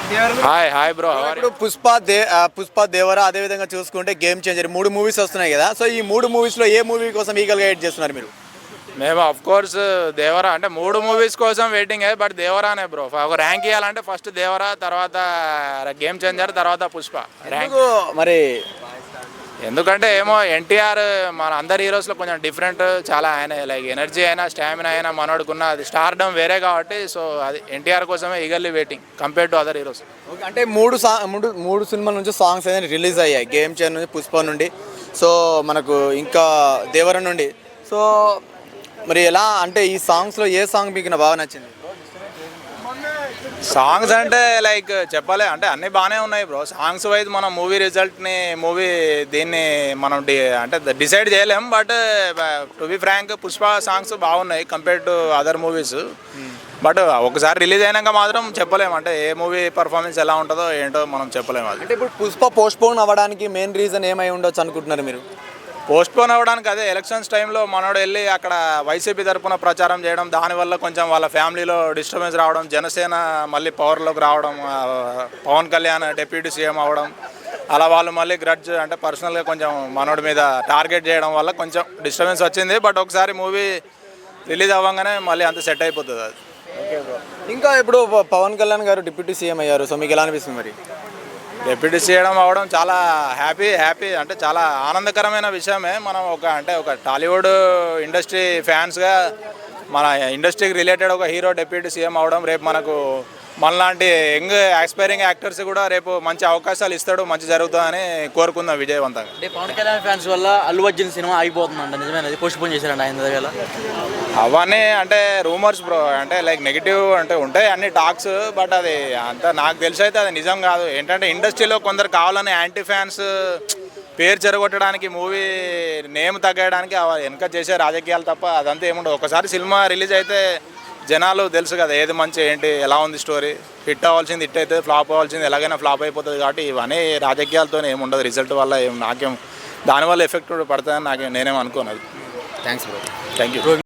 Hi hi bro. ఇప్పుడు పుష్ప దేవర అదే విధంగా చూసుకుంటే గేమ్ చేంజర్ 3 మూవీస్ వస్తున్నాయి కదా. సో ఈ 3 మూవీస్లో ఏ మూవీ కోసం ఈగల్గా వెయిట్ చేస్తున్నారు మీరు? మేము అఫ్ కోర్స్ దేవరా అంటే 3 మూవీస్ కోసం వెయిటింగ్ బట్ దేవరానే బ్రో. ఒక ర్యాంక్ ఇవ్వాలంటే ఫస్ట్ దేవరా, తర్వాత గేమ్ చేంజర్, తర్వాత పుష్ప ర్యాంక్. మరి ఎందుకంటే ఏమో ఎన్టీఆర్ మన అందరి హీరోస్లో కొంచెం డిఫరెంట్, చాలా ఆయన లైక్ ఎనర్జీ అయినా స్టామినా అయినా మనోడుకున్న అది స్టార్డమ్ వేరే కాబట్టి, సో అది ఎన్టీఆర్ కోసమే eagerly waiting compare to other heroes. అంటే మూడు సినిమాల నుంచి సాంగ్స్ అనేది రిలీజ్ అయ్యాయి, గేమ్ చేంజర్ నుండి, పుష్ప నుండి, సో మనకు ఇంకా దేవర నుండి. సో మరి ఎలా అంటే ఈ సాంగ్స్లో ఏ సాంగ్ మీకు బాగా నచ్చింది? సాంగ్స్ అంటే లైక్ చెప్పలే అంటే అన్నీ బాగానే ఉన్నాయి బ్రో. సాంగ్స్ వైజ్ మనం మూవీ దీన్ని మనం అంటే డిసైడ్ చేయలేం, but to be frank Pushpa songs బాగున్నాయి compare to other movies. But ఒకసారి రిలీజ్ అయినాక మాత్రం చెప్పలేము, అంటే ఏ మూవీ పర్ఫార్మెన్స్ ఎలా ఉంటుందో ఏంటో మనం చెప్పలేము. అది అంటే ఇప్పుడు పుష్ప పోస్ట్పోన్ అవ్వడానికి మెయిన్ రీజన్ ఏమై ఉండొచ్చు అనుకుంటున్నారు మీరు? పోస్ట్పోన్ అవ్వడానికి అదే ఎలక్షన్స్ టైంలో మనోడు వెళ్ళి అక్కడ వైసీపీ తరఫున ప్రచారం చేయడం, దానివల్ల కొంచెం వాళ్ళ ఫ్యామిలీలో డిస్టర్బెన్స్ రావడం, జనసేన మళ్ళీ పవర్లోకి రావడం, పవన్ కళ్యాణ్ డిప్యూటీ సీఎం అవ్వడం, అలా వాళ్ళు మళ్ళీ గ్రడ్జ్ అంటే పర్సనల్గా కొంచెం మనోడి మీద టార్గెట్ చేయడం వల్ల కొంచెం డిస్టర్బెన్స్ వచ్చింది. బట్ ఒకసారి మూవీ రిలీజ్ అవ్వగానే మళ్ళీ అంత సెట్ అయిపోతుంది అది. ఇంకా ఇప్పుడు పవన్ కళ్యాణ్ గారు డిప్యూటీ సీఎం అయ్యారు, సో మీకు ఎలా అనిపిస్తుంది మరి? డిప్యూటీ సీఎం అవ్వడం చాలా హ్యాపీ అంటే చాలా ఆనందకరమైన విషయమే. మనం ఒక టాలీవుడ్ ఇండస్ట్రీ ఫ్యాన్స్గా మన ఇండస్ట్రీకి రిలేటెడ్ ఒక హీరో డిప్యూటీ సీఎం అవ్వడం, రేపు మనలాంటి యంగ్ ఆస్పైరింగ్ యాక్టర్స్ కూడా రేపు మంచి అవకాశాలు ఇస్తాడు, మంచి జరుగుతుందని కోరుకుందాం విజయవంతంగా. అంటే పవన్ కళ్యాణ్ ఫ్యాన్స్ వల్ల అల్లు అర్జున్ సినిమా ఆగిపోతుందంట, నిజమేనది? పోస్ట్ పోన్ చేశారంట ఆయన దగ్గర. అవన్నీ అంటే రూమర్స్ బ్రో, అంటే లైక్ నెగిటివ్ అంటే ఉంటాయి అన్ని టాక్స్, బట్ అది అంత నాకు తెలిసి అయితే అది నిజం కాదు. ఏంటంటే ఇండస్ట్రీలో కొందరు కావాలని యాంటీ ఫ్యాన్స్ పేరు చెరగొట్టడానికి, మూవీ నేమ్ తగ్గడానికి వెనక చేసే రాజకీయాలు తప్ప అదంతా ఏముండదు. ఒకసారి సినిమా రిలీజ్ అయితే జనాలు తెలుసు కదా ఏది మంచి ఏంటి ఎలా ఉంది స్టోరీ. హిట్ అవ్వాల్సింది హిట్ అవుతుంది, ఫ్లాప్ అవ్వాల్సింది ఎలాగైనా ఫ్లాప్ అయిపోతుంది. కాబట్టి ఇవన్నీ రాజకీయాలతో ఏముండదు, రిజల్ట్ వల్ల నాకేం దానివల్ల ఎఫెక్ట్ పడుతుందని నేనేం అనుకోను. అది థ్యాంక్స్ బ్రో. Thank you.